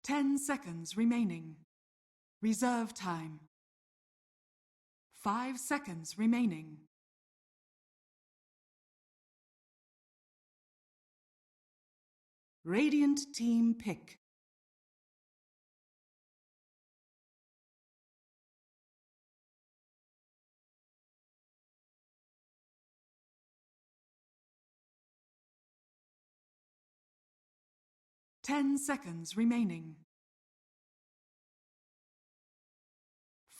10 seconds remaining. Reserve time. 5 seconds remaining. Radiant team pick. Ten seconds remaining.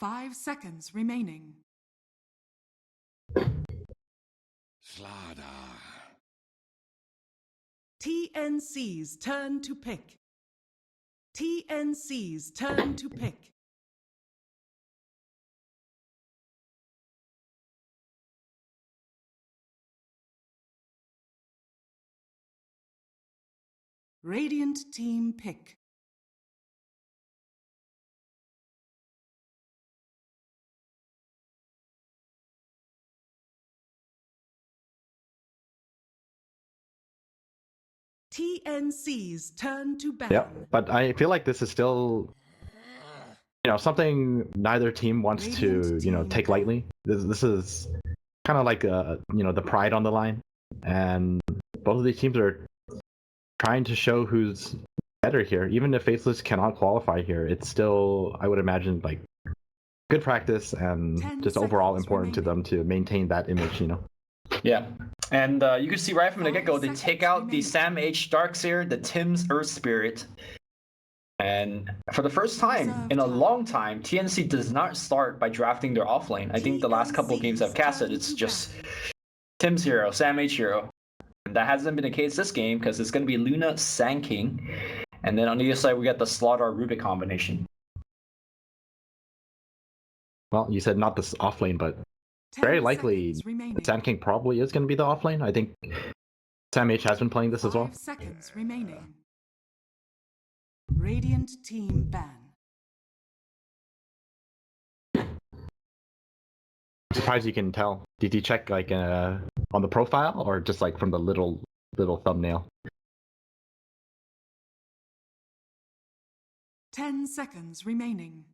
5 seconds remaining. StarLadder. TNC's turn to pick. TNC's turn to pick. Radiant team pick. TNC's turn to ban. Yeah, but I feel like this is still, something neither team wants Radiant to, take lightly. This is kind of like, the pride on the line, and both of these teams are trying to show who's better here. Even if Faceless cannot qualify here, it's still, I would imagine, like good practice and just overall important to them to maintain that image. Yeah, and you can see right from the get-go, they take out the Sam H Darkseer, the Tim's Earth Spirit, and for the first time in a long time, TNC does not start by drafting their offlane. I think the last couple of games I've casted, it's just Tim's hero, Sam H hero. And that hasn't been the case this game because it's going to be Luna Sand King, and then on the other side we got the StarLadder Rubik combination. Well, you said not this offlane, but very likely Sand King probably is going to be the offlane. I think Sam H has been playing this as well. 5 seconds remaining. Radiant team ban. I'm surprised you can tell. Did you check like on the profile or just like from the little thumbnail? 10 seconds remaining.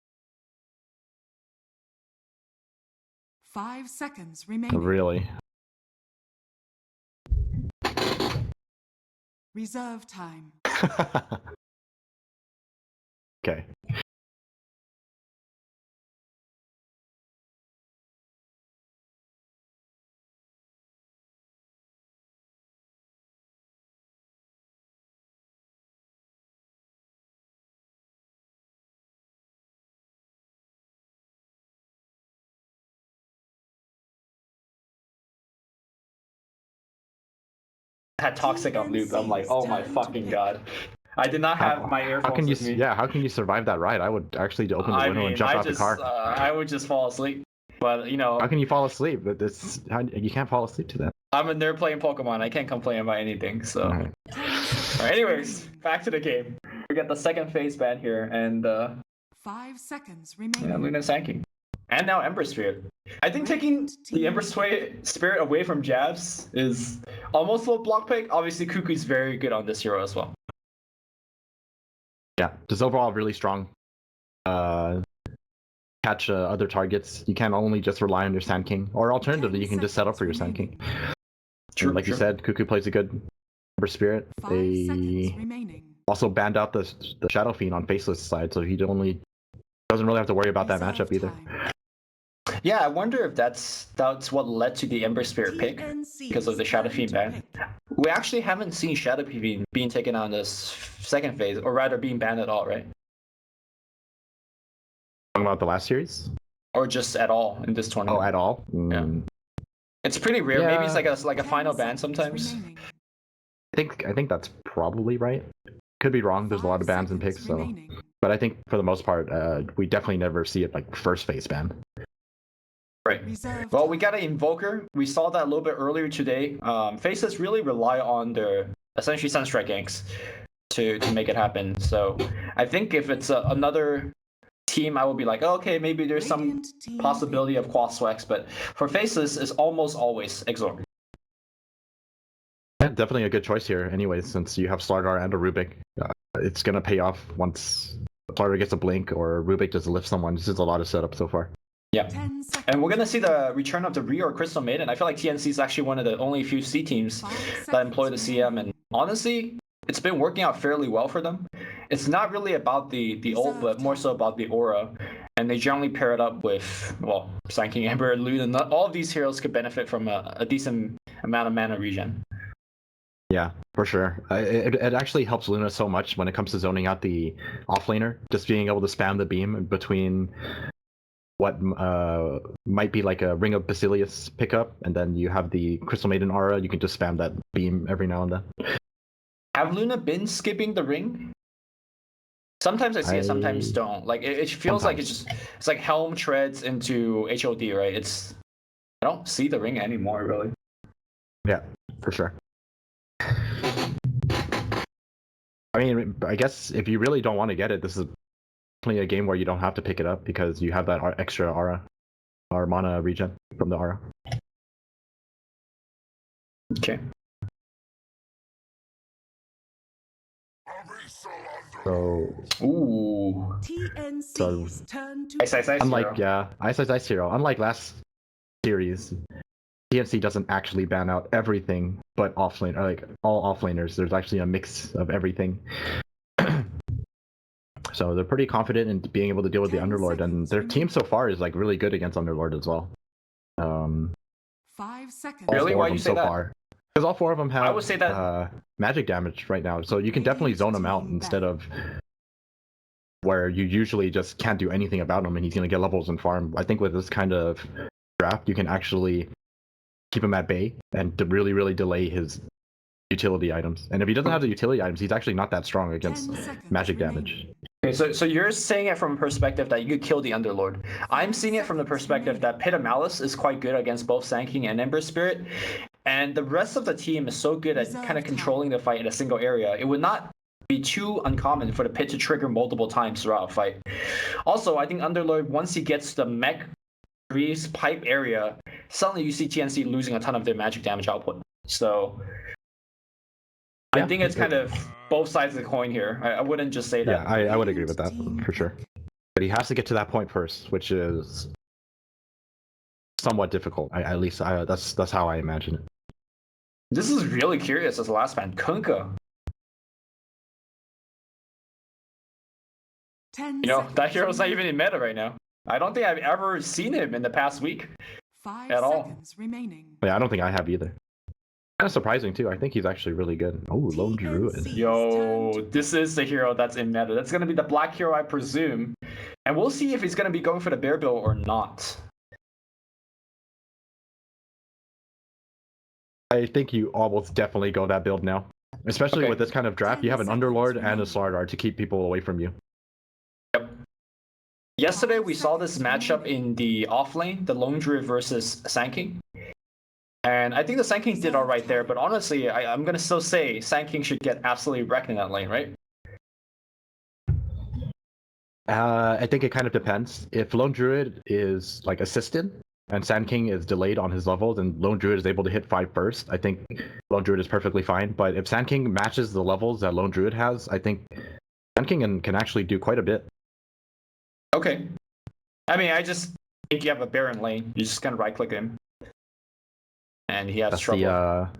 5 seconds remaining. Really? Reserve time. Okay. Had Toxic on loop. I'm like, oh my fucking god. I did not have my earphones How can you? with me. Yeah, how can you survive that ride? I would actually open the window and jump out the car. I would just fall asleep. But how can you fall asleep? You can't fall asleep to that. I'm in there playing Pokemon. I can't complain about anything. So, All right. Anyways, back to the game. We got the second phase ban here, and 5 seconds remaining. yeah, Luna Sand King. And now Ember Spirit. I think taking the Ember Spirit away from Jabs is almost a little block pick. Obviously, Kuku's very good on this hero as well. Yeah, just overall really strong. Catch other targets. You can't only just rely on your Sand King, or alternatively, you can just set up for your Sand King. True, like you said, Kuku plays a good Ember Spirit. 5 They seconds remaining. also banned out the Shadow Fiend on Faceless side, so he doesn't really have to worry about that matchup either. Time. Yeah, I wonder if that's what led to the Ember Spirit pick because of the Shadow Fiend ban. We actually haven't seen Shadow Fiend being taken on this second phase, or rather being banned at all, right? Talking about the last series? Or just at all in this tournament? Oh, at all? Yeah. It's pretty rare. Yeah. Maybe it's like a final ban sometimes. Remaining. I think that's probably right. Could be wrong. There's a lot of bans and picks, so. But I think for the most part, we definitely never see it like first phase ban. Right. Well, we got an Invoker. We saw that a little bit earlier today. Faces really rely on their essentially Sunstrike ganks to make it happen. So I think if it's another team, I would be like, oh, okay, maybe there's some possibility of Quaswex, but for Faces, it's almost always Exorb. Yeah, definitely a good choice here anyways, since you have StarLadder and a Rubik. it's gonna pay off once Florida gets a blink or Rubik just lifts someone. This is a lot of setup so far. Yeah. 10 seconds. And we're gonna see the return of the Rio or Crystal Maiden. I feel like TNC is actually one of the only few C teams 5 that employ the seconds CM, remaining. and honestly, it's been working out fairly well for them. It's not really about the ult, but more so about the aura. And they generally pair it up with, well, Sanking, Ember, and Luna. All of these heroes could benefit from a decent amount of mana regen. Yeah, for sure. It actually helps Luna so much when it comes to zoning out the offlaner. Just being able to spam the beam between what might be like a Ring of Basilius pickup, and then you have the Crystal Maiden aura. You can just spam that beam every now and then. Have Luna been skipping the ring? Sometimes I see it, sometimes don't. Like it feels like it's like Helm treads into HOD, right? I don't see the ring anymore, really. Yeah, for sure. I mean, I guess if you really don't want to get it, this is definitely a game where you don't have to pick it up because you have that extra aura or mana regen from the aura. Okay. So, Ooh. TNC's turn to Ice, unlike hero. Ice Hero, unlike last series, TNC doesn't actually ban out everything but offlane, or like all offlaners. There's actually a mix of everything. So they're pretty confident in being able to deal with the 10 Underlord, and seconds their remaining. team so far is like really good against Underlord as well. 5 seconds. All Really? four Why of you them say so that? far. Because all four of them have I would say that- magic damage right now, so you can definitely zone him out instead of where you usually just can't do anything about him and he's going to get levels and farm. I think with this kind of draft, you can actually keep him at bay and to really, really delay his utility items. And if he doesn't have the utility items, he's actually not that strong against 10 seconds magic remaining. damage. Okay, so you're saying it from a perspective that you could kill the Underlord. I'm seeing it from the perspective that Pit of Malice is quite good against both Sanking and Ember Spirit, and the rest of the team is so good at kind of controlling the fight in a single area. It would not be too uncommon for the Pit to trigger multiple times throughout a fight. Also, I think Underlord, once he gets to the mech Grease pipe area, suddenly you see TNC losing a ton of their magic damage output. So I think it's kind of both sides of the coin here. I wouldn't just say that. Yeah, I would agree with that for sure. But he has to get to that point first, which is somewhat difficult. That's how I imagine it. This is really curious as the last man. Kunkka. 10 You know, that seconds hero's not remaining. even in meta right now. I don't think I've ever seen him in the past week. 5 at all. seconds remaining. Yeah, I don't think I have either. Kind of surprising too. I think he's actually really good. Oh, Lone Druid. TNC. Yo, this is the hero that's in meta. That's going to be the black hero, I presume. And we'll see if he's going to be going for the bear build or not. I think you almost definitely go that build now. Especially Okay. with this kind of draft, you have an 10 seconds Underlord and a remaining. StarLadder to keep people away from you. Yesterday, we saw this matchup in the off lane, the Lone Druid versus Sanking. And I think the Sanking did all right there, but honestly, I'm going to still say Sanking should get absolutely wrecked in that lane, right? I think it kind of depends. If Lone Druid is like assistant and Sand King is delayed on his levels and Lone Druid is able to hit 5 first, I think Lone Druid is perfectly fine. But if Sand King matches the levels that Lone Druid has, I think Sand King can actually do quite a bit. Okay. I mean, I just think you have a Baron lane. You just kind of right-click him. And he has That's trouble.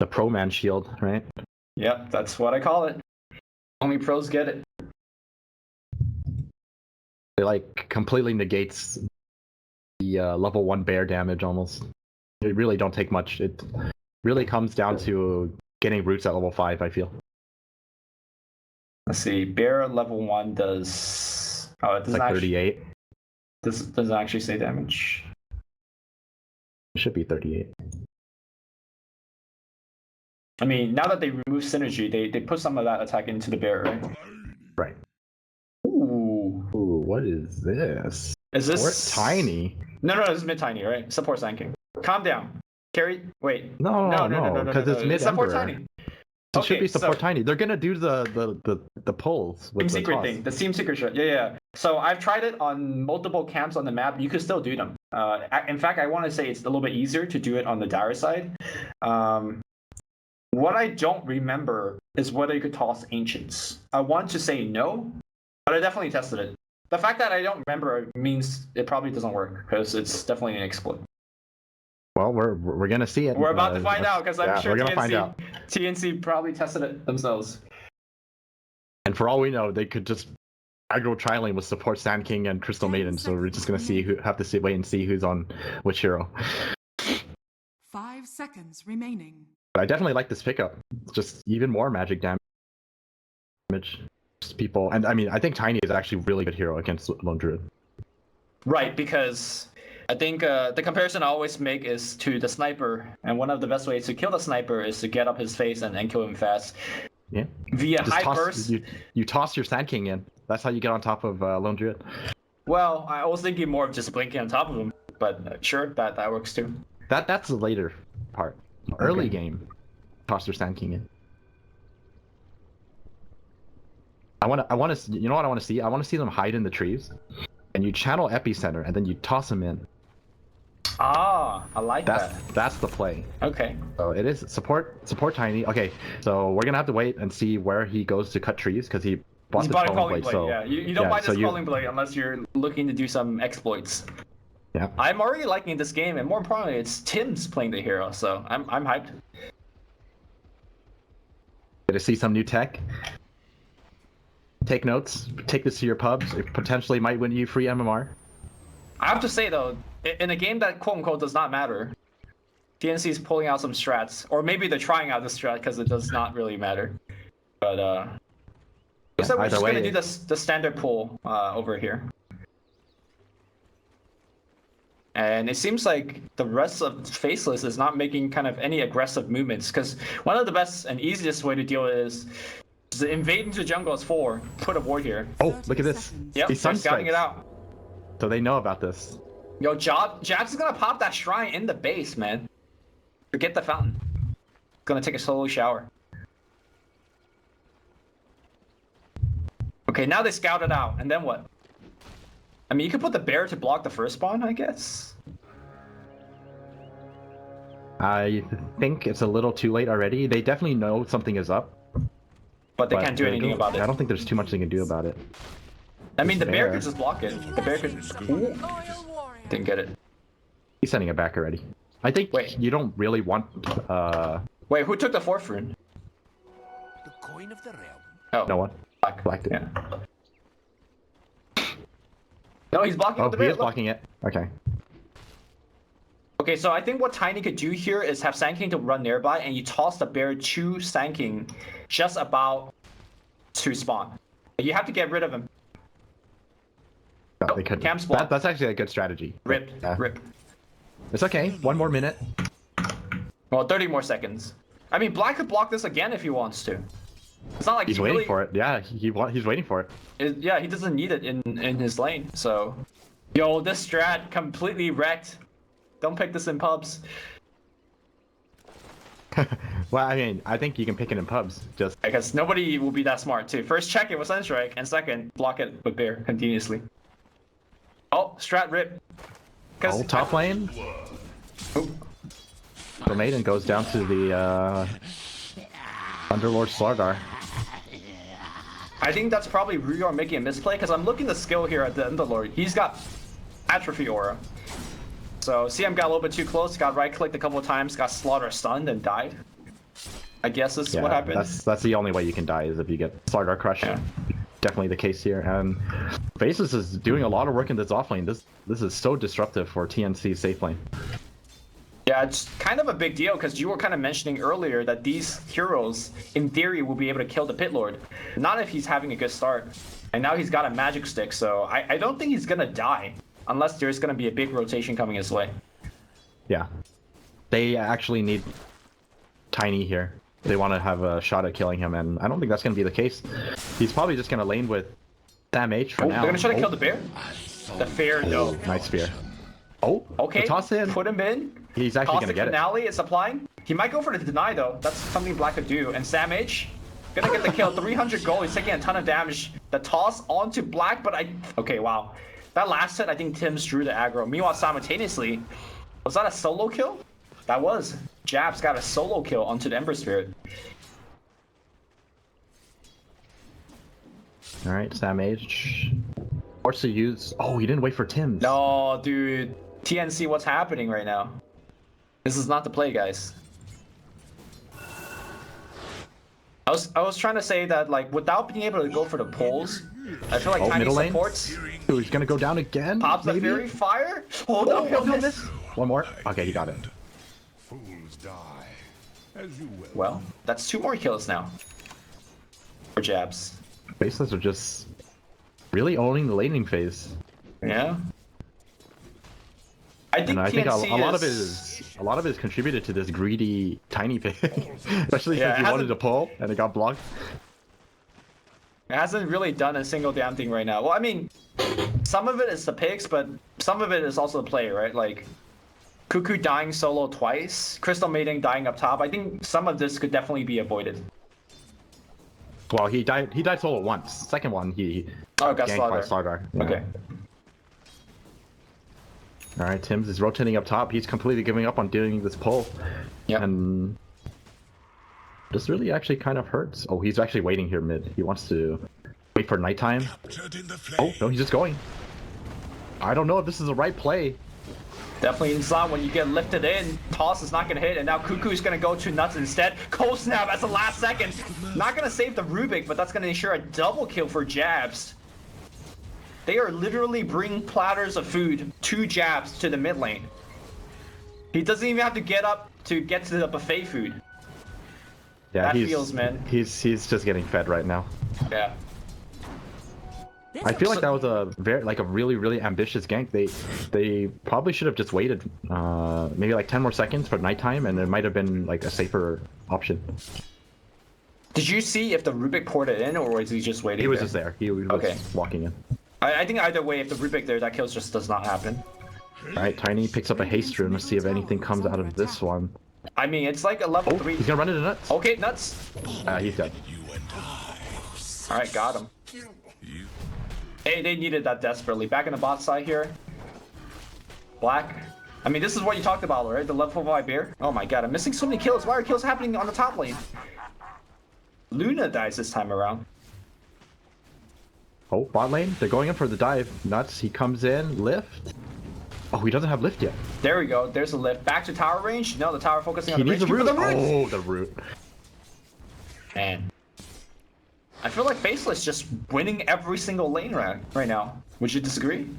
the pro man shield, right? Yep, that's what I call it. Only pros get it. It like completely negates the level 1 bear damage almost. It really don't take much. It really comes down to getting roots at level 5, I feel. Let's see. Bear level 1 does... Oh, it It's doesn't like actually... 38. Doesn't actually say damage. It should be 38. I mean, now that they remove synergy, they put some of that attack into the bear, right? Right. Ooh. Ooh, what is this? Is this... Support tiny? No, this is mid-tiny, right? Support Sand King. Calm down. Carry... Wait. No, because it's mid Support Emperor. tiny. So it should be support so- tiny. They're gonna do the pulls with Team the secret toss. thing. The team secret shit. Yeah. So I've tried it on multiple camps on the map. You could still do them. In fact, I want to say it's a little bit easier to do it on the Dire side. What I don't remember is whether you could toss Ancients. I want to say no, but I definitely tested it. The fact that I don't remember means it probably doesn't work, because it's definitely an exploit. Well, we're gonna see it. We're about to find out, because I'm sure we're gonna find out. TNC probably tested it themselves. And for all we know, they could just aggro tri-lane with support Sand King and Crystal Maiden. So we're just gonna wait and see who's on which hero. 5 seconds remaining. But I definitely like this pickup. It's just even more magic damage. Just people, and I mean, I think Tiny is actually a really good hero against Lone Druid. Right, because I think the comparison I always make is to the sniper, and one of the best ways to kill the sniper is to get up his face and kill him fast. Yeah. Via Just high burst. You toss your Sand King in. That's how you get on top of Lone Druid. Well, I was thinking more of just blinking on top of him, but sure, that works too. That's the later part. Early game, toss your Sand King in. I want to. You know what I want to see? I want to see them hide in the trees, and you channel Epicenter, and then you toss them in. Ah, I like that. That's the play. Okay. So it is support Tiny. Okay, so we're gonna have to wait and see where he goes to cut trees because he bought the Quelling Blade. So yeah, you don't buy this Quelling Blade unless you're looking to do some exploits. Yeah. I'm already liking this game, and more importantly, it's Tim's playing the hero, so I'm hyped. Get to see some new tech. Take notes. Take this to your pubs. It potentially might win you free MMR. I have to say though, in a game that quote unquote does not matter, TNC is pulling out some strats, or maybe they're trying out the strat because it does not really matter. But so we're just gonna do the standard pull over here. And it seems like the rest of Faceless is not making kind of any aggressive movements, because one of the best and easiest way to deal with it is to invade into jungle as 4, put a ward here. Oh, look at this. Yep, they're scouting it out. So they know about this. Yo, Jax is gonna pop that shrine in the base, man. Forget the fountain. Gonna take a solo shower. Okay, now they scout it out, and then what? I mean, you could put the bear to block the first spawn, I guess. I think it's a little too late already. They definitely know something is up. But they can't do anything about it. I don't think there's too much they can do about it. I mean, the bear could just block it. The bear could... Ooh. Didn't get it. He's sending it back already. I think you don't really want... Wait, who took the 4th rune? The coin of the realm. Oh. No one. Black did. Yeah. No, he's blocking the bear. Oh, he is blocking it. Okay. Okay, so I think what Tiny could do here is have Sand King to run nearby, and you toss the bear to Sand King just about to spawn. You have to get rid of him. No, they couldn't. Camp spawn. That's actually a good strategy. Rip. Yeah. Rip. It's okay. 1 more minute. Well, 30 more seconds. I mean, Black could block this again if he wants to. It's not like he's waiting for it. Yeah, he's waiting for it. Yeah, he doesn't need it in his lane. So, yo, this strat completely wrecked. Don't pick this in pubs. Well, I mean, I think you can pick it in pubs. Just because nobody will be that smart too. First, check it with Sunstrike, and second, block it with Bear continuously. Oh, strat rip. Oh, top lane. The maiden goes down to the Underlord StarLadder. I think that's probably Ruyor making a misplay, because I'm looking the skill here at the Underlord. He's got Atrophy Aura. So CM got a little bit too close, got right-clicked a couple of times, got Slaughter stunned, and died. I guess is what happened. That's the only way you can die, is if you get StarLadder crushed. Yeah. Definitely the case here. And Faceless is doing a lot of work in this offlane. This is so disruptive for TNC's safe lane. Yeah, it's kind of a big deal, because you were kind of mentioning earlier that these heroes, in theory, will be able to kill the Pit Lord. Not if he's having a good start. And now he's got a magic stick, so I don't think he's gonna die. Unless there's going to be a big rotation coming his way. Yeah. They actually need Tiny here. They want to have a shot at killing him, and I don't think that's going to be the case. He's probably just going to lane with Sam H for now. They're going to try to kill the bear? The fair, no. Nice spear. Oh, okay. Toss in. Put him in. He's actually going to get finale, it's applying. He might go for the deny, though. That's something Black could do. And Sam H, going to get the kill. 300 gold. He's taking a ton of damage. The toss onto Black, but okay, wow. That last hit, I think Tim's drew the aggro. Meanwhile, simultaneously, was that a solo kill? That was. Jabs got a solo kill onto the Ember Spirit. All right, Sam H. Forced to use. Oh, he didn't wait for Tim's. No, dude. TNC, what's happening right now? This is not the play, guys. I was trying to say that, like, without being able to go for the pulls, I feel like Tiny middle lane? supports. Ooh, he's gonna go down again. Pops the maybe? Fury Fire. Hold up, he'll miss. One more. Okay, he got it. Fools die, as you will. Well, that's 2 more kills now. For Jabs. Faceless are just really owning the laning phase. Yeah. I think a TNC lot of it is contributed to this greedy Tiny pick, especially since he wanted to pull and it got blocked. It hasn't really done a single damn thing right now. Well, I mean, some of it is the picks, but some of it is also the play, right? Like, Cuckoo dying solo twice, Crystal Maiden dying up top. I think some of this could definitely be avoided. Well, he died solo once. Second one, he got ganked by StarSeries. StarSeries. Yeah. Okay. All right, Tim's is rotating up top. He's completely giving up on doing this pull. Yeah. And this really actually kind of hurts. Oh, he's actually waiting here mid. He wants to wait for nighttime. Oh, no, he's just going. I don't know if this is the right play. Definitely not when you get lifted in. Toss is not going to hit, and now Cuckoo's going to go to Nuts instead. Cold Snap at the last second. Not going to save the Rubik, but that's going to ensure a double kill for Jabs. They are literally bringing platters of food to Jabs to the mid lane. He doesn't even have to get up to get to the buffet food. Yeah, that feels, man. He's just getting fed right now. Yeah. I feel like that was a really ambitious gank. They probably should have just waited maybe like 10 more seconds for nighttime, and it might have been like a safer option. Did you see if the Rubik poured it in, or was he just waiting? He was just there. He was walking in. I think either way, if the Rubik there, that kill just does not happen. Alright, Tiny picks up a haste rune. Let's see if anything comes out of this one. I mean, it's like a level 3. He's gonna run into Nuts. Okay, Nuts. He's dead. Alright, got him. Hey, they needed that desperately. Back in the bot side here. Black. I mean, this is what you talked about, right? The level 5 bear. Oh my god, I'm missing so many kills. Why are kills happening on the top lane? Luna dies this time around. Oh, bot lane. They're going in for the dive. Nuts. He comes in. Lift. Oh, he doesn't have lift yet. There we go. There's a lift. Back to tower range. No, the tower focusing on He the needs range. the root. Oh, the root. Man. I feel like Faceless just winning every single lane right now. Would you disagree?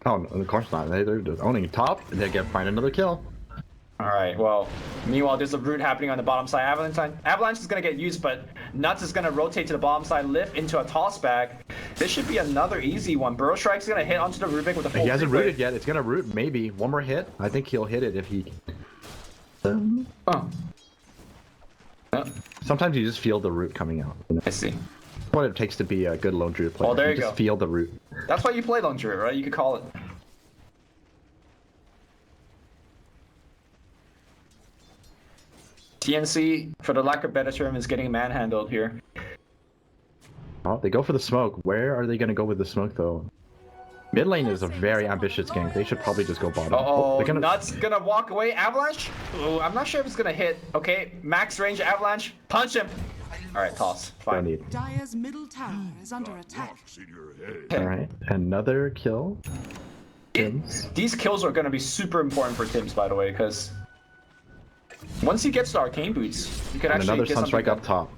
Oh, no, of course not. They're just owning top. They find another kill. Alright, well, meanwhile, there's a root happening on the bottom side. Avalanche is going to get used, but Nuts is going to rotate to the bottom side, lift into a toss back. This should be another easy one. Burrow Strike's going to hit onto the Rubik with a full He hasn't free rooted yet. It's going to root, maybe. One more hit. I think he'll hit it if he... Oh. Sometimes you just feel the root coming out. You know? I see. What it takes to be a good Lone Druid player. Oh, there you just go. Feel the root. That's why you play Lone Druid, right? You could call it. TNC, for the lack of better term, is getting manhandled here. Oh, they go for the smoke. Where are they going to go with the smoke, though? Mid lane is a very ambitious gank. They should probably just go bottom. Uh-oh, they're gonna... Nuts gonna walk away. Avalanche? Ooh, I'm not sure if it's gonna hit. Okay, max range Avalanche. Punch him. Alright, toss. Fine. Need. Dire's middle tower is under attack. Alright, another kill. These kills are gonna be super important for Tims, by the way, because once he gets to Arcane Boots, you can actually another get Sunstrike something up top.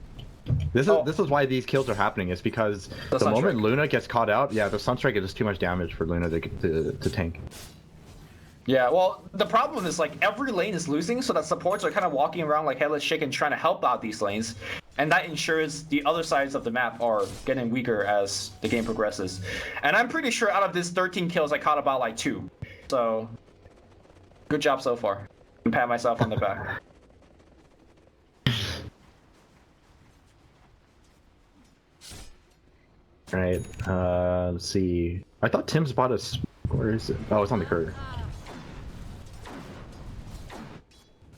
This is why these kills are happening. Is because the moment Luna gets caught out, yeah, the Sunstrike is just too much damage for Luna to tank. Yeah, well, the problem is like every lane is losing, so that supports are kind of walking around like headless chicken trying to help out these lanes, and that ensures the other sides of the map are getting weaker as the game progresses. And I'm pretty sure out of this 13 kills, I caught about like 2. So, good job so far. I'm patting myself on the back. Right, let's see. I thought Tim's bought us. Where is it? Oh, it's on the courier.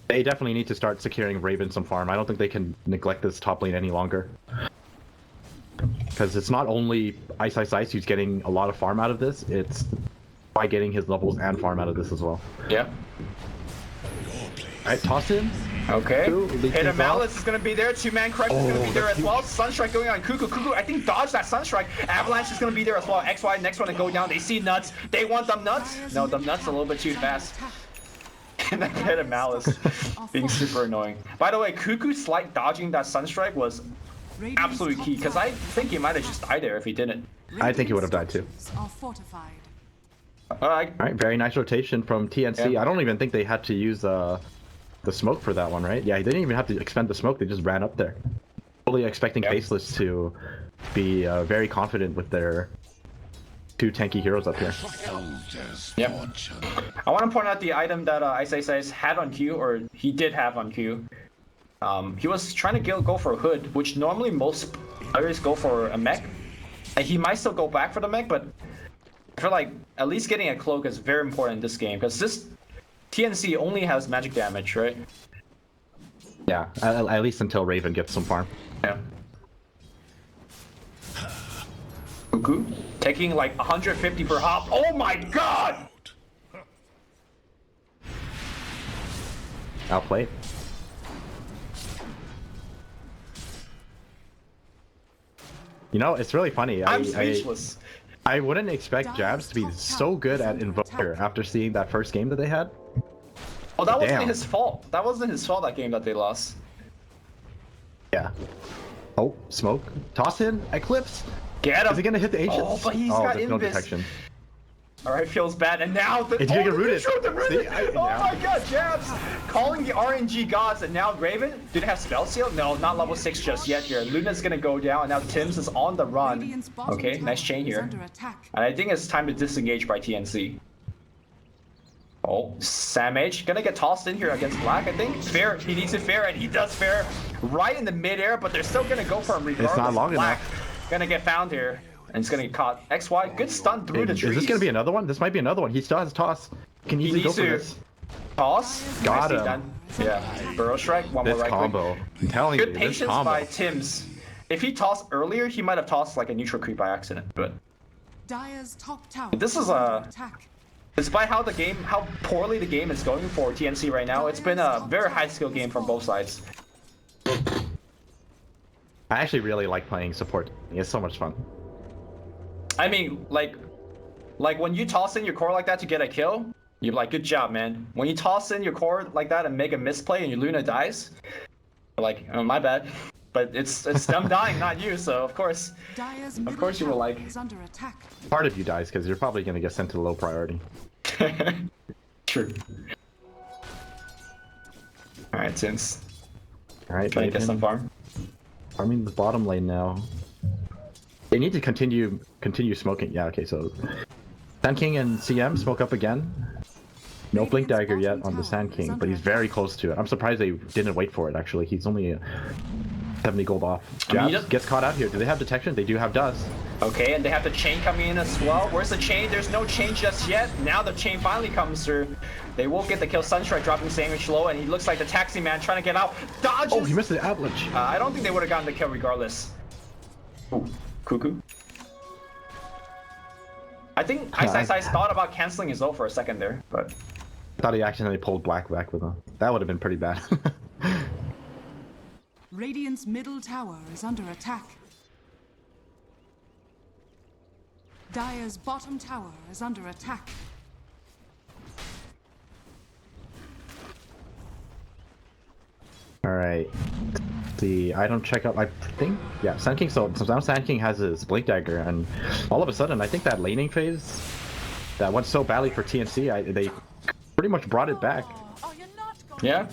They definitely need to start securing Raven some farm. I don't think they can neglect this top lane any longer. Because it's not only Ice who's getting a lot of farm out of this, it's by getting his levels and farm out of this as well. Yeah. Alright, toss him. Okay. Cuckoo, lead Hidden things Malice off. is gonna be there. Two-man crush is gonna be there that's as well. Sunstrike going on Cuckoo. Cuckoo, I think dodge that Sunstrike. Avalanche is gonna be there as well. XY next one to go down. They see nuts. They want them nuts. No, them nuts a little bit too fast. And that Hidden Malice being super annoying. By the way, Cuckoo's slight dodging that Sunstrike was absolutely key because I think he might have just died there if he didn't. I think he would have died too. Are fortified. Alright, very nice rotation from TNC. Yeah. I don't even think they had to use the smoke for that one, right? Yeah, they didn't even have to expend the smoke. They just ran up there. Fully expecting Faceless to be very confident with their two tanky heroes up here. Yep. I want to point out the item that Ice had on Q, or he did have on Q. He was trying to go for a hood, which normally most players go for a mech. And he might still go back for the mech, but I feel like at least getting a cloak is very important in this game, because this TNC only has magic damage, right? Yeah, at least until Raven gets some farm. Yeah. Cuckoo taking like 150 per hop. Oh my god! Outplayed. You know, it's really funny. I'm speechless. I wouldn't expect Jabs to be so good at Invoker after seeing that first game that they had. Oh, that wasn't Damn. his fault. That wasn't his fault, that game that they lost. Yeah. Oh, smoke. Toss in. Eclipse. Get him! Is he gonna hit the Ancients? Oh, but he's got there's no Invis. detection. Alright, feels bad. And now the It's gonna get the rooted. neutral, the rooted. See, Oh my god, Jabs! Calling the RNG gods, and now Raven, do they have spell seal? No, not level 6 just yet here. Luna's gonna go down, and now Tim's is on the run. Radiant's bottom Okay, tower nice chain is here. under attack. And I think it's time to disengage by TNC. Oh, Sam H gonna get tossed in here against Black, I think. Fair, he needs to fair, and he does fair right in the midair, but they're still gonna go for him regardless. not long Black enough. gonna get found here, and it's gonna get caught. XY, good stun through the Is trees. this gonna be another one? This might be another one. He still has toss. Can easily go needs for to- this. Toss. Got Nicely him. done. Yeah, Burrow Strike, one more This right combo. click. I'm telling you, Good this patience combo. by Tim's. If he tossed earlier, he might have tossed like a neutral creep by accident, but Dire's top tower This is is under a- attack. despite how poorly the game is going for TNC right now, it's been a very high skill game from both sides. I actually really like playing support. It's so much fun. I mean, like when you toss in your core like that to get a kill, you're like, good job, man. When you toss in your core like that and make a misplay and your Luna dies, you're like, oh, my bad. But it's them dying, not you, so of course. Dire's Of course you will middle like. tower is under attack. Part of you dies because you're probably gonna get sent to low priority. True. Alright, since Alright, trying to get some farm. farming the bottom lane now. They need to continue smoking. Yeah, okay, so Sand King and CM smoke up again. No Blink Dagger yet on the Sand King, but he's very close to it. I'm surprised they didn't wait for it, actually. He's only 70 gold off. Jabs gets caught out here. Do they have detection? They do have dust. Okay, and they have the chain coming in as well. Where's the chain? There's no chain just yet. Now the chain finally comes through. They will get the kill. Sunstrike dropping sandwich low, and he looks like the taxi man trying to get out. Dodges! Oh, he missed the avalanche. I don't think they would have gotten the kill regardless. Ooh, Cuckoo. I think Ice thought about canceling his ult for a second there, but I thought he accidentally pulled Black back with him. That would have been pretty bad. Radiant's middle tower is under attack. Dire's bottom tower is under attack. Alright. The item checkup, I think, yeah, Sand King, so now Sand King has his Blink Dagger, and all of a sudden, I think that laning phase that went so badly for TNC, they pretty much brought it back. Oh, you're not going yeah.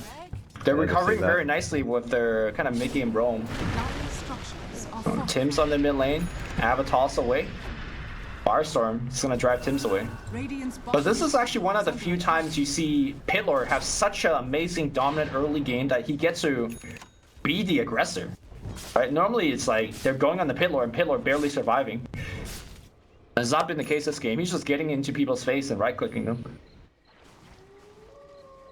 They're Yeah, I can recovering see that. very nicely with their kind of mid-game roam. Dire's structures are fortified. Tim's on the mid lane. Avatos away. Firestorm is gonna drive Tim's away. Radiant's But this bottom is actually one of the tower is few under times you see Pitlor have such an amazing dominant early game that he gets to be the aggressor. Right? Normally it's like they're going on the Pitlor and Pitlor barely surviving. That's not been the case this game. He's just getting into people's face and right clicking them.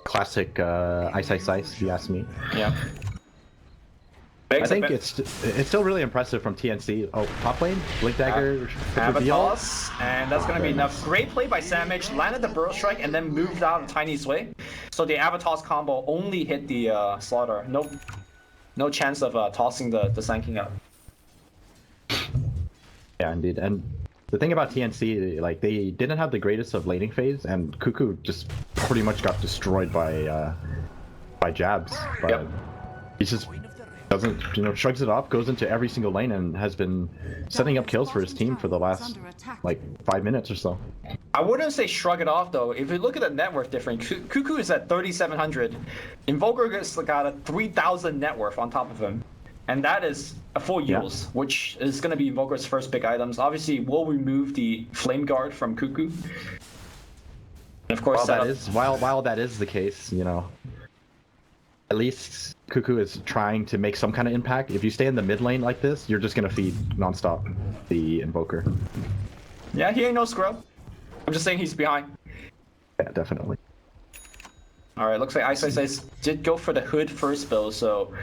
Classic Ice, if you ask me. Yeah. I think it's still really impressive from TNC. Oh, top lane, Blink Dagger, Avatos, and that's gonna be enough. Great play by Samich, landed the Burrow Strike and then moved out of Tiny's way. So the Avatos combo only hit the Slaughter. No chance of tossing the Sanking up. Yeah, indeed. And the thing about TNC, like, they didn't have the greatest of laning phase, and Cuckoo just pretty much got destroyed by jabs. But Yep. he just doesn't, shrugs it off, goes into every single lane, and has been setting up kills for his team for the last, like, 5 minutes or so. I wouldn't say shrug it off though. If you look at the net worth difference, Cuckoo is at 3,700. Invoker got a 3,000 net worth on top of him. And that is a full use, which is going to be Invoker's first big items. Obviously, we'll remove the Flame Guard from Cuckoo. And of course, while that is the case, at least Cuckoo is trying to make some kind of impact. If you stay in the mid lane like this, you're just going to feed nonstop the Invoker. Yeah, he ain't no scrub. I'm just saying he's behind. Yeah, definitely. All right, looks like Ice did go for the Hood first build, so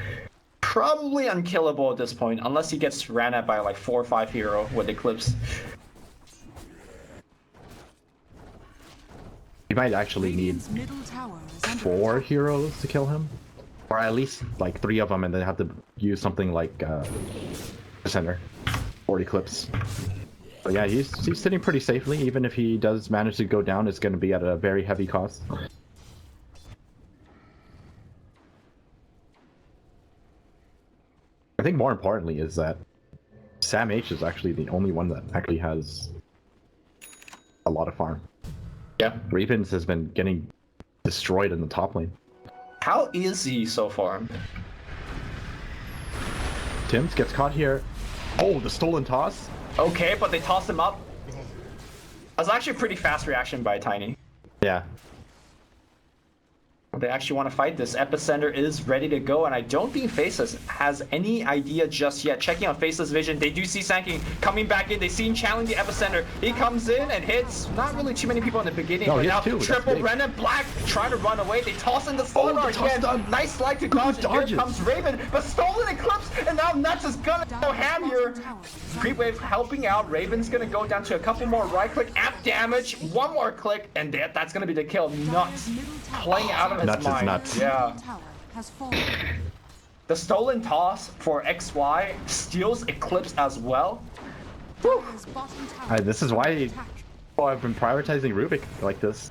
probably unkillable at this point, unless he gets ran at by like 4 or 5 hero with Eclipse. You might actually need 4 heroes to kill him, or at least like 3 of them, and then have to use something like center or Eclipse. But yeah, he's sitting pretty safely. Even if he does manage to go down, it's going to be at a very heavy cost. I think more importantly is that Sam H is actually the only one that actually has a lot of farm. Yeah. Ravens has been getting destroyed in the top lane. How is he so far? Tims gets caught here. Oh, the stolen toss. Okay, but they tossed him up. That's actually a pretty fast reaction by Tiny. Yeah. They actually want to fight this. Epicenter is ready to go, and I don't think Faceless has any idea just yet. Checking on Faceless vision, they do see Sanking coming back in. They see him challenge the Epicenter. He comes in and hits not really too many people in the beginning, but now triple Brennan Black trying to run away. They toss in the Solar again. Nice slide to dodge, and here comes Raven, but stolen Eclipse, and now Nuts is gonna go ham here. Creep Wave helping out. Raven's gonna go down to a couple more right click, app damage, one more click, and that's gonna be the kill. Nuts playing out of his Nuts mind. is nuts. Yeah. The stolen toss for XY steals Eclipse as well. This is why I've been prioritizing Rubik like this.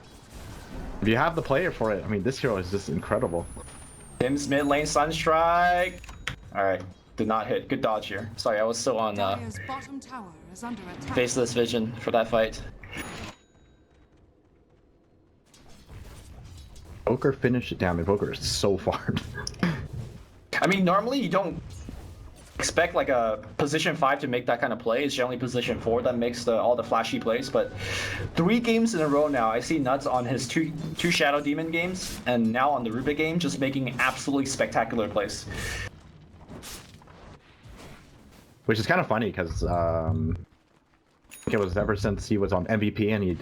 If you have the player for it, I mean, this hero is just incredible. Tim's mid lane Sunstrike. Alright, did not hit. Good dodge here. Sorry, I was still on Faceless vision for that fight. Invoker finished it down. Invoker is so farmed. I mean, normally you don't expect like a position 5 to make that kind of play. It's generally position 4 that makes all the flashy plays. But 3 games in a row now, I see Nuts on his two Shadow Demon games, and now on the Rubik game, just making absolutely spectacular plays. Which is kind of funny because I think it was ever since he was on MVP, and he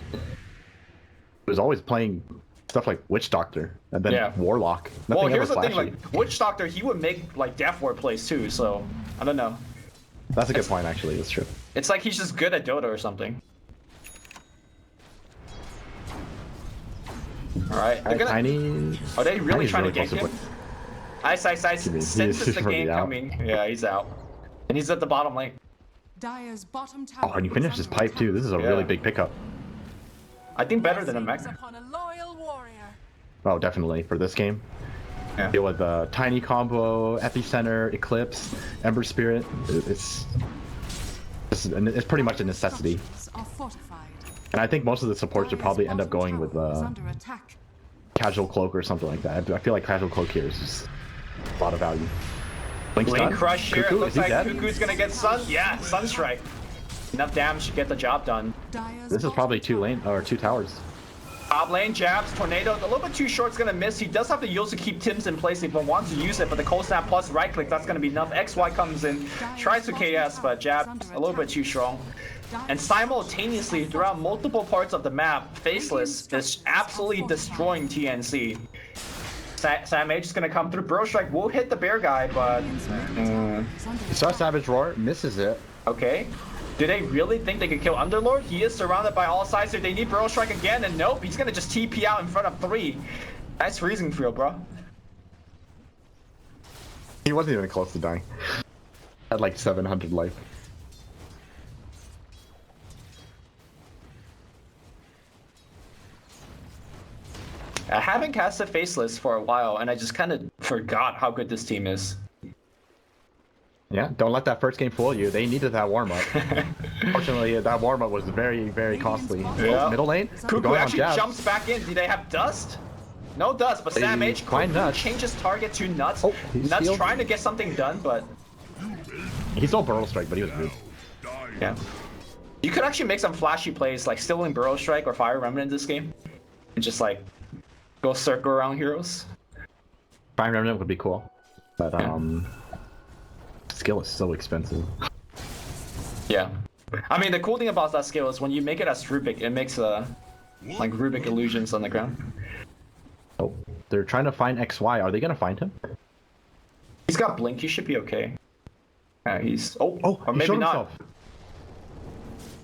was always playing stuff like Witch Doctor and then Warlock. Well, here's the thing, like Witch Doctor, he would make like Death Ward plays too, so I don't know. That's a good point, actually. That's true. It's like he's just good at Dota or something. Alright, they're gonna... Tiny... Are they really Tiny's trying to gank him? Ice senses the game coming. Yeah, he's out. And he's at the bottom lane. Oh, and you finished his pipe too. This is a really big pickup. I think better than a mech. Oh, definitely for this game. Yeah. Deal with Tiny combo, Epicenter, Eclipse, Ember Spirit. It's pretty much a necessity. And I think most of the supports would probably end up going with Casual Cloak or something like that. I feel like Casual Cloak here is just a lot of value. Blink Crush here. Cuckoo, Looks like Cuckoo's gonna get Sunstrike. Enough damage to get the job done. This is probably 2 towers. Top lane jabs, Tornado, a little bit too short, it's gonna miss. He does have the yields to keep Tims in place if he wants to use it, but the cold snap plus right click, that's gonna be enough. XY comes in, tries to KS, but jabs a little bit too strong. And simultaneously, throughout multiple parts of the map, Faceless is absolutely destroying TNC. Sam H is gonna come through. Burrow Strike will hit the bear guy, but Star Savage Roar misses it. okay. Do they really think they could kill Underlord? He is surrounded by all sides, so they need Burrow Strike again, and nope, he's gonna just TP out in front of 3. Nice freezing field, bro. He wasn't even close to dying. Had like 700 life. I haven't casted Faceless for a while, and I just kind of forgot how good this team is. Yeah, don't let that first game fool you. They needed that warm-up. Fortunately, that warm-up was very, very costly. Yeah. Oh, middle lane? Cuckoo Going on actually jabs. jumps back in. Do they have dust? No dust, but Sam H find Nuts. changes target to Nuts. Oh, he's Nuts healed. trying to get something done, but He stole Burrow Strike, but he was rude. yeah. You could actually make some flashy plays, like stealing Burrow Strike or Fire Remnant this game, and just like go circle around heroes. Fire Remnant would be cool, but skill is so expensive. Yeah. I mean, the cool thing about that skill is when you make it as Rubik, it makes like Rubik illusions on the ground. Oh, they're trying to find XY. Are they gonna find him? He's got Blink. He should be okay. He's or he maybe showed not. himself.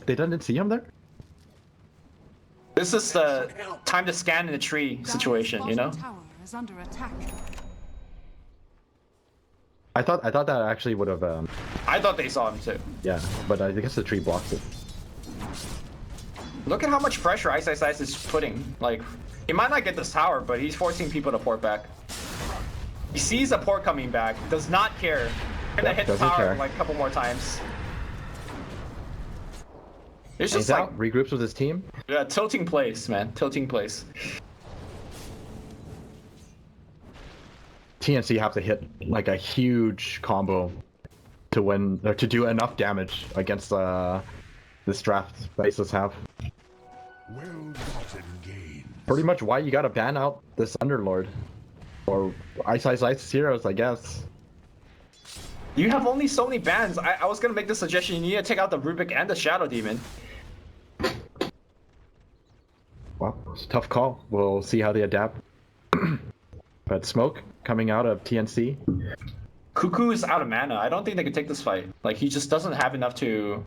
They didn't see him there? This is the time to scan in the tree Dire's situation, you know? bottom tower is under attack. I thought that actually would have I thought they saw him too. yeah, but I guess the tree blocks it. Look at how much pressure Ice is putting. Like, he might not get this tower, but he's forcing people to port back. He sees a port coming back, does not care. Gonna Yep, hit the doesn't tower care. like a couple more times. It's He's just like out, regroups with his team. tilting place, man. Tilting place. TNC have to hit like a huge combo to win or to do enough damage against this draft Faceless have. Well-gotten gains. Pretty much why you gotta ban out this Underlord. Or Ice heroes, I guess. You have only so many bans. I was gonna make the suggestion, you need to take out the Rubik and the Shadow Demon. Well, it's a tough call. We'll see how they adapt. But smoke coming out of TNC. Cuckoo is out of mana. I don't think they can take this fight. Like, he just doesn't have enough to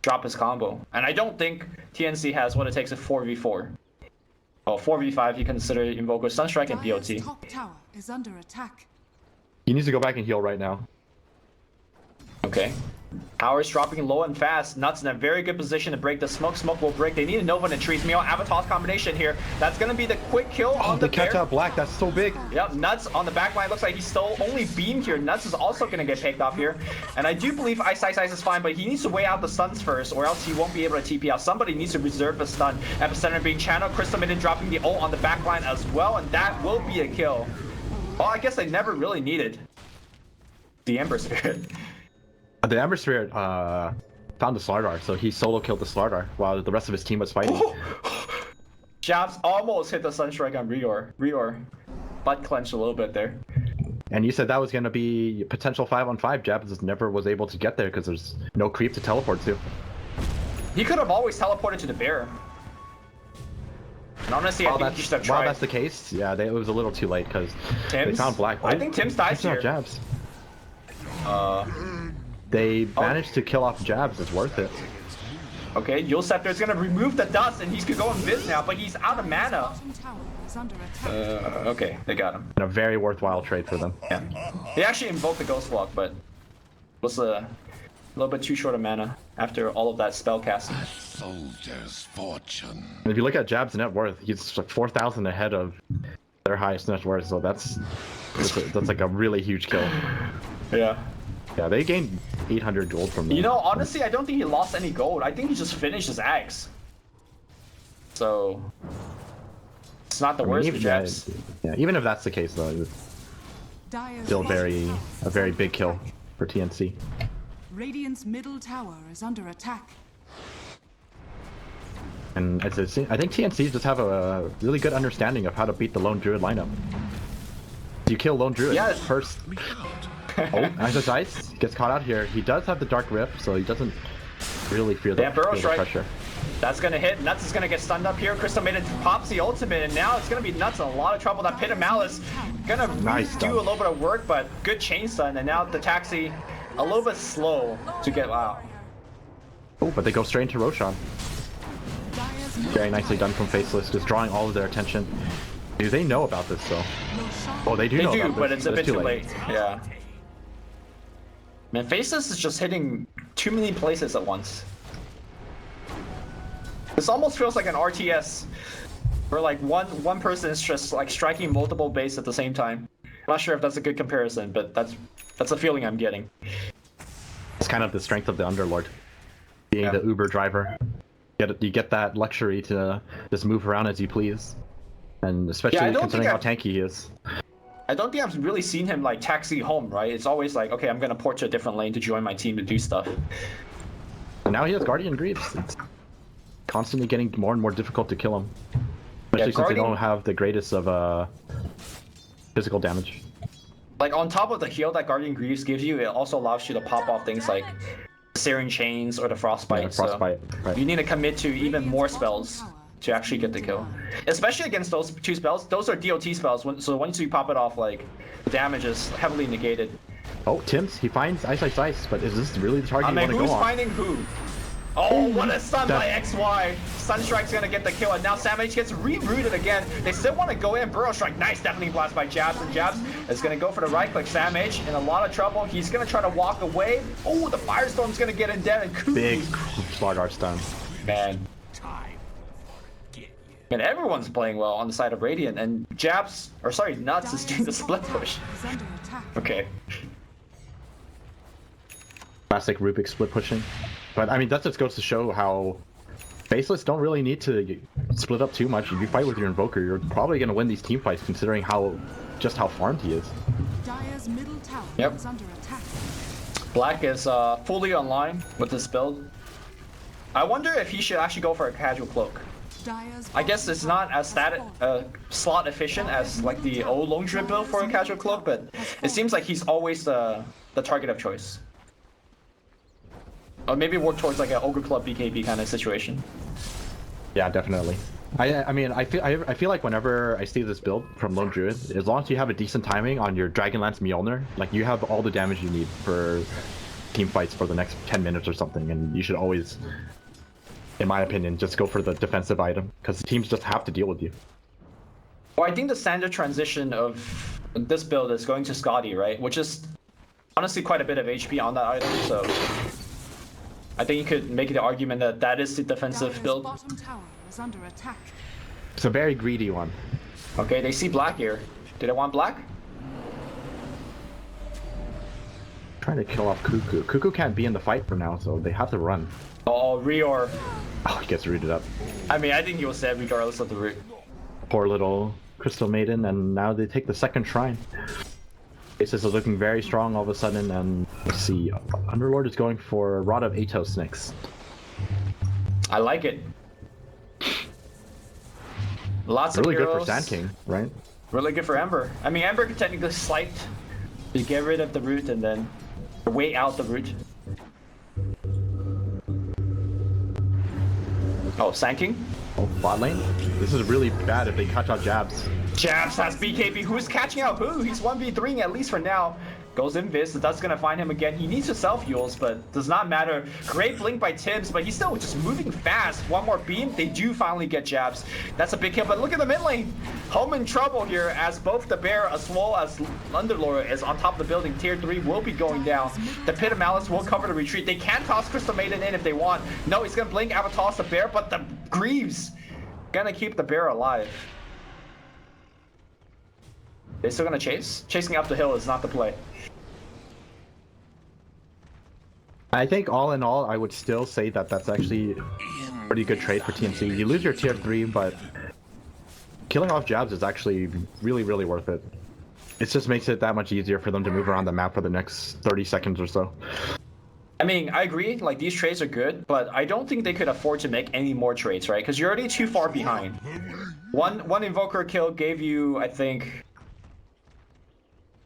drop his combo. And I don't think TNC has what it takes at 4v4. Oh, 4v5, you consider Invoker, Sunstrike, and Dire's BOT. top tower is under attack. He needs to go back and heal right now. Okay. Power's dropping low and fast. Nuts in a very good position to break the smoke. Smoke will break. They need a Nova in the trees. Meow Avatar's combination here. That's gonna be the quick kill on the They catch bear. out Black, that's so big. Yep, Nuts on the back line. Looks like he's still only beamed here. Nuts is also going to get picked off here. And I do believe Ice is fine, but he needs to weigh out the stuns first, or else he won't be able to TP out. Somebody needs to reserve a stun. Epicenter being channeled. Crystal Midden dropping the ult on the back line as well, and that will be a kill. Well, I guess they never really needed the Ember Spirit. The Ember Spirit found the StarLadder, so he solo killed the StarLadder while the rest of his team was fighting. Jabs almost hit the Sunstrike on Rior. Rior butt clenched a little bit there. And you said that was going to be potential 5-on-5. Jabs just never was able to get there because there's no creep to teleport to. He could have always teleported to the bear. And honestly, I think he should have tried. While that's the case, yeah, it was a little too late because they Tim's? found Black. I think Tim's dies It's not here. Jabs. They managed to kill off Jabs. It's worth it. Okay, Yule Scepter is gonna remove the dust, and he's gonna go invis now, but he's out of mana. Bottom tower is under attack. Okay, they got him. And a very worthwhile trade for them. Yeah, they actually invoked the Ghost Walk, but was a little bit too short of mana after all of that spell casting. Soldier's fortune. And if you look at Jab's net worth, he's like 4,000 ahead of their highest net worth. So that's like a really huge kill. Yeah. Yeah, they gained 800 gold from them. You know, honestly, I don't think he lost any gold. I think he just finished his axe. So it's not the worst for Jabs. Yeah, even if that's the case, though, it's Dire's still bottom a tower very is big under kill attack. for TNC. Radiant's middle tower is under attack. And I think TNC just have a really good understanding of how to beat the Lone Druid lineup. You kill Lone Druid Yes. first. Oh, Ice gets caught out here. He does have the Dark Rift, so he doesn't really feel the, Yeah, Burrow feel the Strike. pressure. That's gonna hit. Nuts is gonna get stunned up here. Crystal Maiden pops the ultimate, and now it's gonna be Nuts in a lot of trouble. That Pit of Malice gonna do a little bit of work, but good chain stun, and now the Taxi a little bit slow to get out. Oh, but they go straight into Roshan. Very nicely done from Faceless, just drawing all of their attention. Do they know about this though? Oh, they do know about this. But it's a bit too late. Yeah. Man, Faceless is just hitting too many places at once. This almost feels like an RTS, where like one person is just like striking multiple bases at the same time. I'm not sure if that's a good comparison, but that's the feeling I'm getting. It's kind of the strength of the Underlord, being the Uber driver. You get that luxury to just move around as you please, and especially considering how tanky he is. I don't think I've really seen him like taxi home, right? It's always like, okay, I'm gonna port to a different lane to join my team to do stuff. And now he has Guardian Greaves. It's constantly getting more and more difficult to kill him, especially since they don't have the greatest of physical damage. Like on top of the heal that Guardian Greaves gives you, it also allows you to pop off things like Searing Chains or the Frostbite. Yeah, Frostbite, right. You need to commit to even more spells to actually get the kill. Especially against those two spells. Those are DOT spells, so once you pop it off, like, the damage is heavily negated. Oh, Tims, he finds Ice, but is this really the target you want to go on? Who's finding who? Oh, what a stun by XY! Sunstrike's gonna get the kill, and now Sam H gets rerouted again. They still want to go in. Burrow Strike, nice, definitely blast by Jabs, and Jabs is gonna go for the right click. Sam H in a lot of trouble. He's gonna try to walk away. Oh, the Firestorm's gonna get in there, and Kuku. Big Slug Art stun. Man. And everyone's playing well on the side of Radiant, and Jabs, or sorry, Nuts is doing the split push. Okay. Classic Rubik split pushing. But I mean, that just goes to show how Faceless don't really need to split up too much. If you fight with your Invoker, you're probably going to win these team fights considering just how farmed he is. Dire's middle tower is under attack. Black is fully online with this build. I wonder if he should actually go for a casual cloak. I guess it's not as slot efficient as like the old Long Drip build for a casual cloak, but it seems like he's always the target of choice. Or maybe work towards like an Ogre Club BKB kind of situation. Yeah, definitely. I mean, I feel like whenever I see this build from Lone Druid, as long as you have a decent timing on your Dragonlance Mjolnir, like you have all the damage you need for team fights for the next 10 minutes or something, and you should always, in my opinion, just go for the defensive item, because the teams just have to deal with you. Well, I think the standard transition of this build is going to Scotty, right? Which is honestly quite a bit of HP on that item, so I think you could make the argument that that is the defensive build. Bottom tower is under attack. It's a very greedy one. Okay, they see black here. Do they want black? Trying to kill off Cuckoo. Cuckoo can't be in the fight for now, so they have to run. Oh, Rior. Oh, he gets rooted up. I mean, I think he was dead regardless of the root. Poor little Crystal Maiden, and now they take the second shrine. Faceless is looking very strong all of a sudden, and let's see, Underlord is going for Rod of Atos next. I like it. Lots of really heroes. Good for Sand King, right? Really good for Ember. I mean, Ember could technically slight to get rid of the root and then wait out the root. Oh, Sand King? Oh, bot lane? This is really bad if they catch out Jabs. Jabs has BKB. Who's catching out who? He's 1v3ing at least for now. Goes Invis. That's going to find him again. He needs to self-heals, but does not matter. Great blink by Tibbs, but he's still just moving fast. One more beam. They do finally get Jabs. That's a big kill, but look at the mid lane. Home in trouble here as both the Bear as well as Underlord is on top of the building. Tier 3 will be going down. The Pit of Malice will cover the retreat. They can toss Crystal Maiden in if they want. No, he's going to blink, toss the Bear, but the Greaves gonna keep the Bear alive. They still gonna chase? Chasing up the hill is not the play. I think all in all, I would still say that that's actually a pretty good trade for TNC. You lose your tier 3, but killing off Jabs is actually really, really worth it. It just makes it that much easier for them to move around the map for the next 30 seconds or so. I mean, I agree, like these trades are good, but I don't think they could afford to make any more trades, right? Because you're already too far behind. One Invoker kill gave you, I think...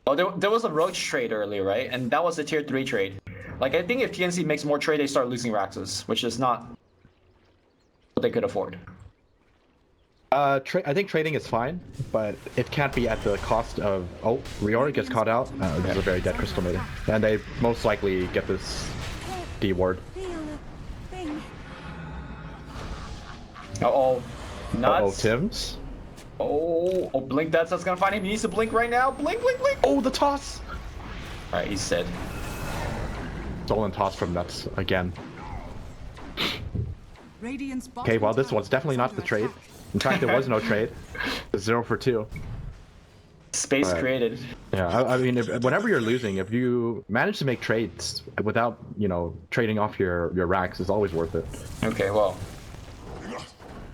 Oh, there was a Roach trade earlier, right? And that was a tier 3 trade. Like, I think if TNC makes more trade, they start losing Raxus, which is not what they could afford. I think trading is fine, but it can't be at the cost of... Oh, Rior gets caught out. This is a very dead Crystal Maiden. And they most likely get this D ward. Uh-oh. Nuts. Uh-oh, Tims. Oh, blink that's gonna find him. He needs to blink right now. Blink, blink, blink. Oh, the toss! Alright, he's dead. Stolen toss from Nuts again. Okay, well, this one's definitely not the trade. In fact, there was no trade. It's 0 for 2. Space created. Yeah, I mean, whenever you're losing, if you manage to make trades without, you know, trading off your racks, it's always worth it. Okay, well.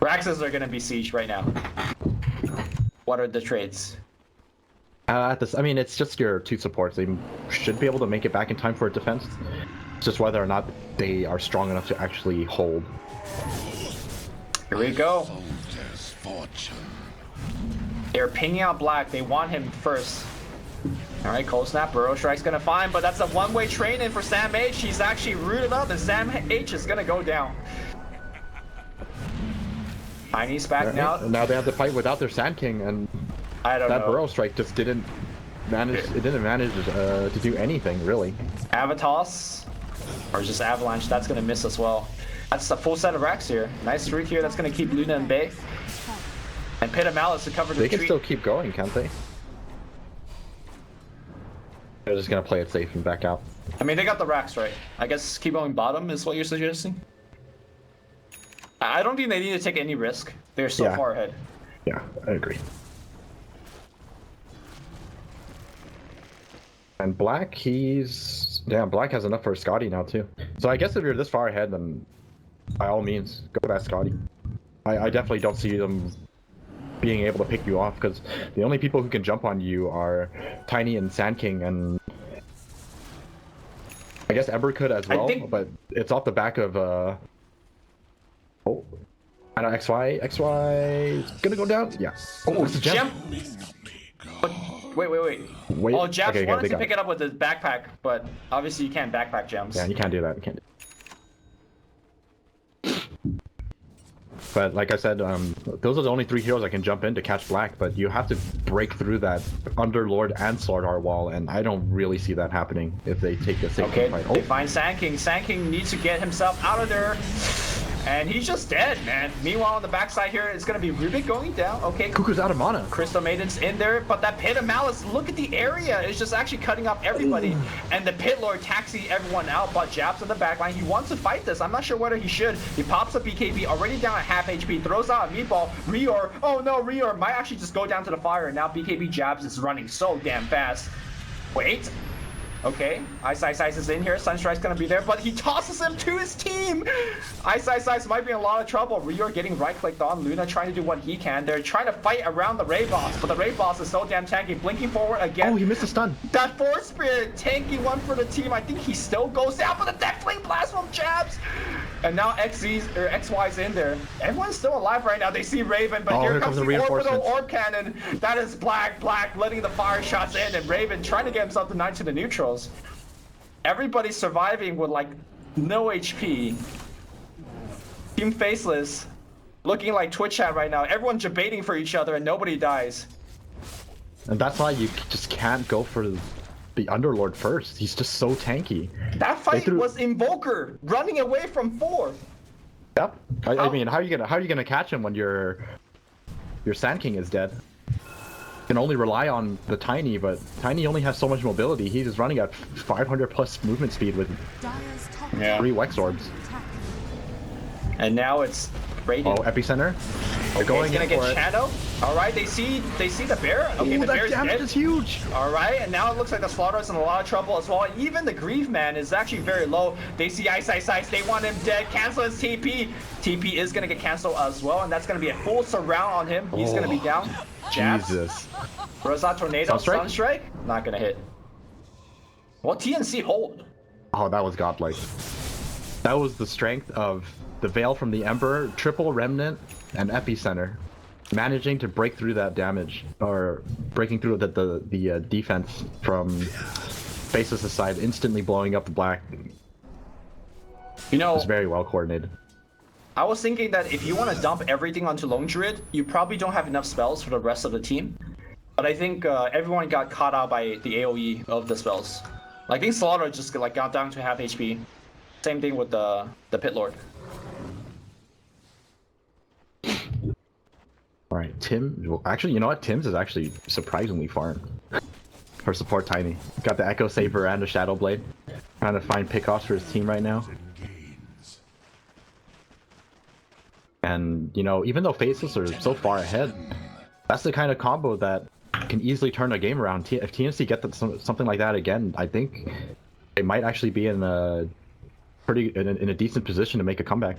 Raxes are gonna be siege right now. What are the trades? I mean, it's just your 2 supports. They should be able to make it back in time for a defense. It's just whether or not they are strong enough to actually hold. Here we go. They're pinging out Black. They want him first. All right, cold snap. Burrow Strike's gonna find, but that's a one-way train in for Sam H. He's actually rooted up, and Sam H is gonna go down. Tiny's back now. Now they have to fight without their Sand King, and I don't know. That Burrow Strike just didn't manage. It didn't manage to do anything really. Avatos, or just Avalanche. That's gonna miss as well. That's a full set of racks here. Nice root here. That's gonna keep Luna in bay. And Pit of Malice to cover the They retreat. can still keep going, can't they? They're just gonna play it safe and back out. I mean, they got the racks right. I guess keep going bottom is what you're suggesting. I don't think they need to take any risk. They're so far ahead. Yeah, I agree. And Black, Black has enough for Scotty now too. So I guess if you're this far ahead, then by all means, go back Scotty. I definitely don't see them being able to pick you off, because the only people who can jump on you are Tiny and Sand King, and I guess Ember could as well, but it's off the back of I know XY is gonna go down. Yeah. Oh, it's a gem. But wait. Oh, Japs wanted to pick it up with his backpack, but obviously you can't backpack gems. Yeah, you can't do that. You can't. But like I said, those are the only 3 heroes that can jump in to catch Black, but you have to break through that Underlord and Slardar wall, and I don't really see that happening if they take a safe fight. They find Sand King. Sand King needs to get himself out of there. And he's just dead, man. Meanwhile, on the backside here, it's going to be Rubik going down. Okay. Cuckoo's out of mana. Crystal Maiden's in there, but that Pit of Malice, look at the area. It's just actually cutting up everybody. And the Pit Lord taxi everyone out, but Japs in the backline. He wants to fight this. I'm not sure whether he should. He pops up BKB, already down at half HP, throws out a meatball. Rior, oh no, Rior might actually just go down to the fire. And now BKB Jabs is running so damn fast. Wait. Okay, Ice is in here. Sunstrike's gonna be there, but he tosses him to his team. Ice might be in a lot of trouble. Rior getting right-clicked on. Luna trying to do what he can. They're trying to fight around the Ray Boss, but the Ray Boss is so damn tanky. Blinking forward again. Oh, he missed a stun. That Force Spirit, tanky one for the team. I think he still goes down, but the Death Flame Blast from Jabs. And now XY's in there. Everyone's still alive right now. They see Raven, but here comes the orbital orb cannon. That is Black letting the fire shots in, and Raven trying to get himself denied to the neutrals. Everybody's surviving with like no HP. Team Faceless looking like Twitch chat right now. Everyone's debating for each other and nobody dies. And that's why you just can't go for the Underlord first. He's just so tanky. That fight was Invoker running away from 4. Yep. I mean, how are you gonna catch him when your Sand King is dead? You can only rely on the Tiny, but Tiny only has so much mobility. He's just running at 500 plus movement speed with 3 Wex Orbs. And now it's Radiant. Oh, Epicenter. They're going in for it. Shadow. All right, they see the bear. Okay, the bear's dead. That damage is huge. All right, and now it looks like the Slaughter's in a lot of trouble as well. Even the Grieve Man is actually very low. They see Ice. They want him dead. Cancel his TP. TP is gonna get canceled as well, and that's gonna be a full surround on him. He's gonna be down. Jabs. Jesus. Rosa Tornado. Sunstrike. Not gonna hit. Well, TNC hold. Oh, that was godlike. That was the strength of the Veil from the Emperor, triple Remnant, and Epicenter. Managing to break through that damage, or breaking through the defense from Faceless' side, instantly blowing up the Black. You know, it was very well coordinated. I was thinking that if you want to dump everything onto Lone Druid, you probably don't have enough spells for the rest of the team. But I think everyone got caught out by the AoE of the spells. I think Slaughter just like got down to half HP. Same thing with the Pit Lord. All right, Tim. Well, actually, you know what? Tim's is actually surprisingly far for support Tiny. Got the Echo Saber and the Shadow Blade. Trying to find pickoffs for his team right now. And, you know, even though Faceless are so far ahead, that's the kind of combo that can easily turn a game around. If TNC get something like that again, I think they might actually be in a in a decent position to make a comeback.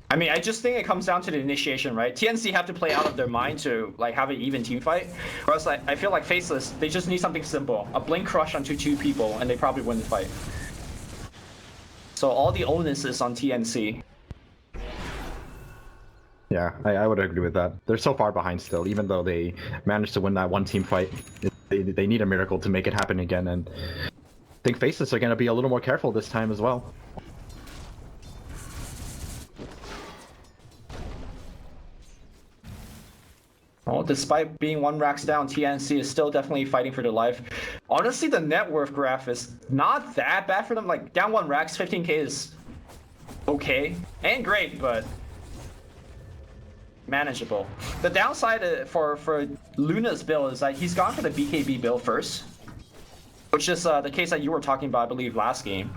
I mean, I just think it comes down to the initiation, right? TNC have to play out of their mind to like have an even team fight. Whereas I feel like Faceless, they just need something simple. A blink crush onto 2 people and they probably win the fight. So all the onus is on TNC. Yeah, I would agree with that. They're so far behind still, even though they managed to win that one team fight. They need a miracle to make it happen again, and I think Faceless are going to be a little more careful this time as well. Well, despite being 1 racks down, TNC is still definitely fighting for their life. Honestly, the net worth graph is not that bad for them. Like, down 1 racks, 15k is okay. Ain't great, but manageable. The downside for Luna's build is that he's gone for the BKB build first, which is the case that you were talking about, I believe, last game.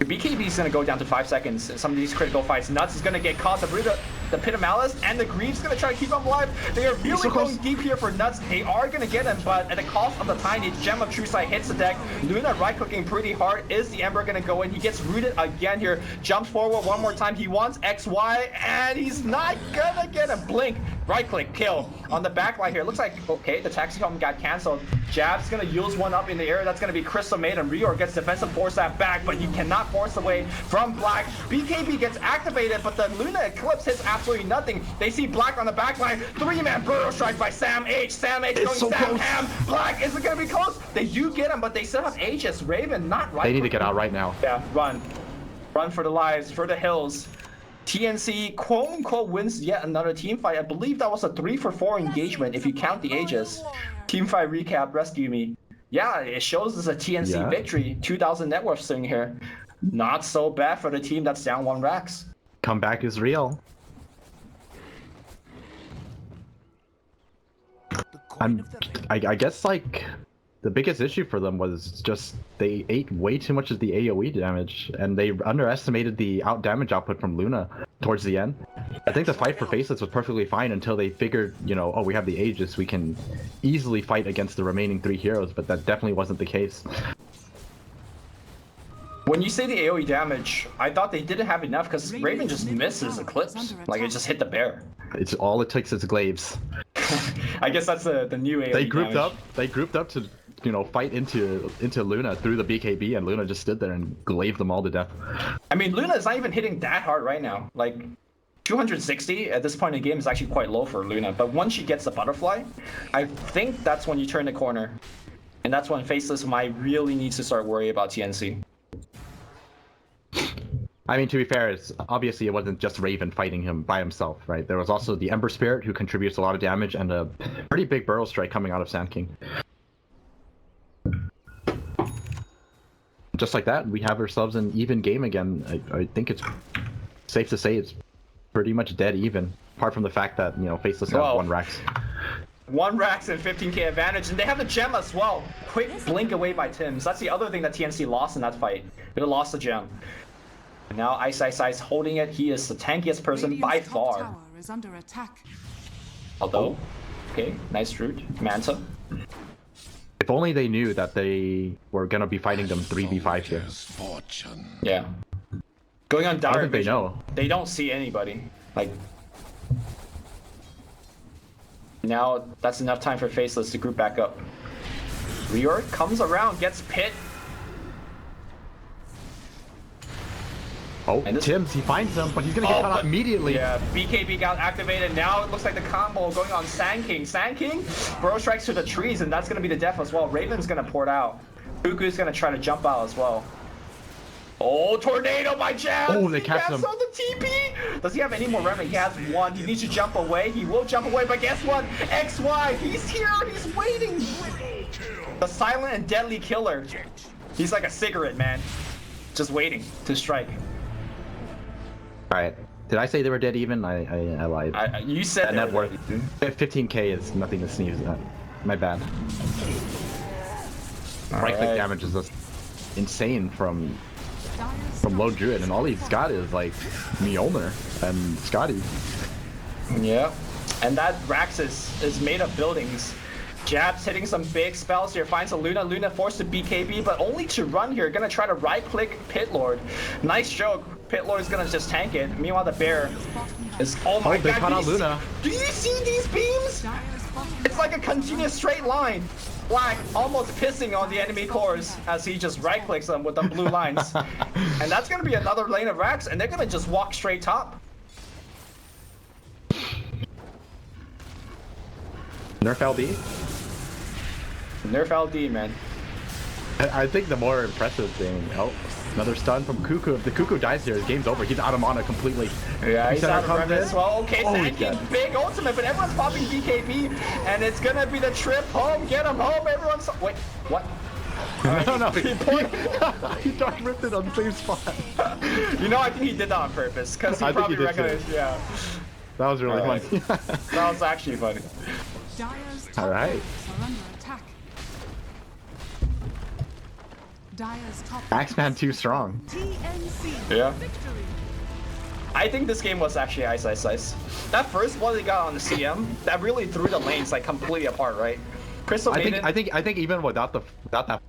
The BKB is going to go down to 5 seconds in some of these critical fights. Nuts is going to get caught. The Pit of Malice and the Greaves going to try to keep him alive. They are really going deep here for Nuts. They are going to get him, but at the cost of the Tiny, Gem of True Sight hits the deck. Luna right-clicking pretty hard. Is the Ember going to go in? He gets rooted again here. Jumps forward one more time. He wants XY, and he's not going to get him. Blink. Right-click. Kill. On the back line here. Looks like, okay, the Taxi Helm got canceled. Jab's going to use one up in the air. That's going to be Crystal Maiden. Reor gets defensive force that back, but he cannot force away from Black. BKB gets activated, but the Luna Eclipse hits absolutely nothing. They see Black on the back line. 3-man Burrow Strike by Sam H. Sam H going so Sam Ham. Black, is it going to be close? They do get him, but they still have Aegis. Raven not right. They need to get out right now. Yeah, run. Run for the lives, for the hills. TNC quote-unquote wins yet another team fight. I believe that was a 3-for-4 engagement if you count the Aegis. Team fight recap, rescue me. Yeah, it shows us a TNC victory. 2,000 net worth sitting here. Not so bad for the team that's down 1 racks. Comeback is real. I guess like the biggest issue for them was just they ate way too much of the AoE damage, and they underestimated the damage output from Luna towards the end. I think the fight for Faceless was perfectly fine until they figured, you know, oh, we have the Aegis, we can easily fight against the remaining 3 heroes, but that definitely wasn't the case. When you say the AoE damage, I thought they didn't have enough because Raven just misses Eclipse. Like, it just hit the bear. It's all it takes is glaives. I guess that's the new AoE They grouped damage. They grouped up to, you know, fight into Luna through the BKB, and Luna just stood there and glaved them all to death. I mean, Luna is not even hitting that hard right now. Like, 260 at this point in the game is actually quite low for Luna. But once she gets the butterfly, I think that's when you turn the corner. And that's when Faceless might really need to start worrying about TNC. I mean, to be fair, obviously it wasn't just Raven fighting him by himself, right? There was also the Ember Spirit, who contributes a lot of damage, and a pretty big Burrow Strike coming out of Sand King. Just like that, we have ourselves an even game again. I think it's safe to say it's pretty much dead even, apart from the fact that, you know, Faceless have 1 racks. 1 racks and 15k advantage, and they have the gem as well. Quick blink away by Tims. That's the other thing that TNC lost in that fight. They lost the gem. And now Ice holding it. He is the tankiest person by far. Tower is under attack. Although, okay, nice route. Manta. If only they knew that they were gonna be fighting them 3v5 here. Yeah. Going on dire think they know. They don't see anybody. Like, now that's enough time for Faceless to group back up. Reor comes around, gets Pit. Oh, Tims, he finds them, but he's gonna get caught out immediately. Yeah, BKB got activated. Now it looks like the combo going on Sand King. Sand King, Burrow Strikes to the trees, and that's gonna be the death as well. Raven's gonna port out. Fuku's gonna try to jump out as well. Oh, tornado by Jazz! Oh, they catch him. on the TP! Does he have any more remedy? He has one. He needs to jump away. He will jump away, but guess what? XY, he's here. He's waiting. The silent and deadly killer. He's like a cigarette, man. Just waiting to strike. Alright. Did I say they were dead even? I lied. You said That net worth. 15k is nothing to sneeze at. My bad. Right click damage is just insane from low druid, and all he's got is like Mjolnir and Scotty. Yeah, and that Raxus is made of buildings. Jabs hitting some big spells here, finds a Luna. Luna forced to BKB, but only to run here. Gonna try to right click Pit Lord. Nice joke. Pit Lord is gonna just tank it. Meanwhile, the bear is. Oh my god! They caught out Luna. Do you see these beams? It's like a continuous straight line. Black almost pissing on the enemy cores as he just right clicks them with the blue lines. And that's gonna be another lane of Rax, and they're gonna just walk straight top. Nerf LD? Nerf LD, man. I think the more impressive thing. Oh, another stun from Cuckoo. If the Cuckoo dies here, the game's over. He's out of mana completely. Yeah, he's out of mana as well. Okay, oh, Sandking, big ultimate, but everyone's popping BKB, and it's gonna be the trip home. Get him home, everyone's. Wait, what? No, he dark ripped it on the same spot. You know, I think he did that on purpose, because he probably recognized. Yeah. That was really funny. That was actually funny. All right. Axeman too strong. TNC. Yeah. Victory. I think this game was actually ice. That first one they got on the CM, that really threw the lanes like completely apart, right? Crystal Maiden. I think even without that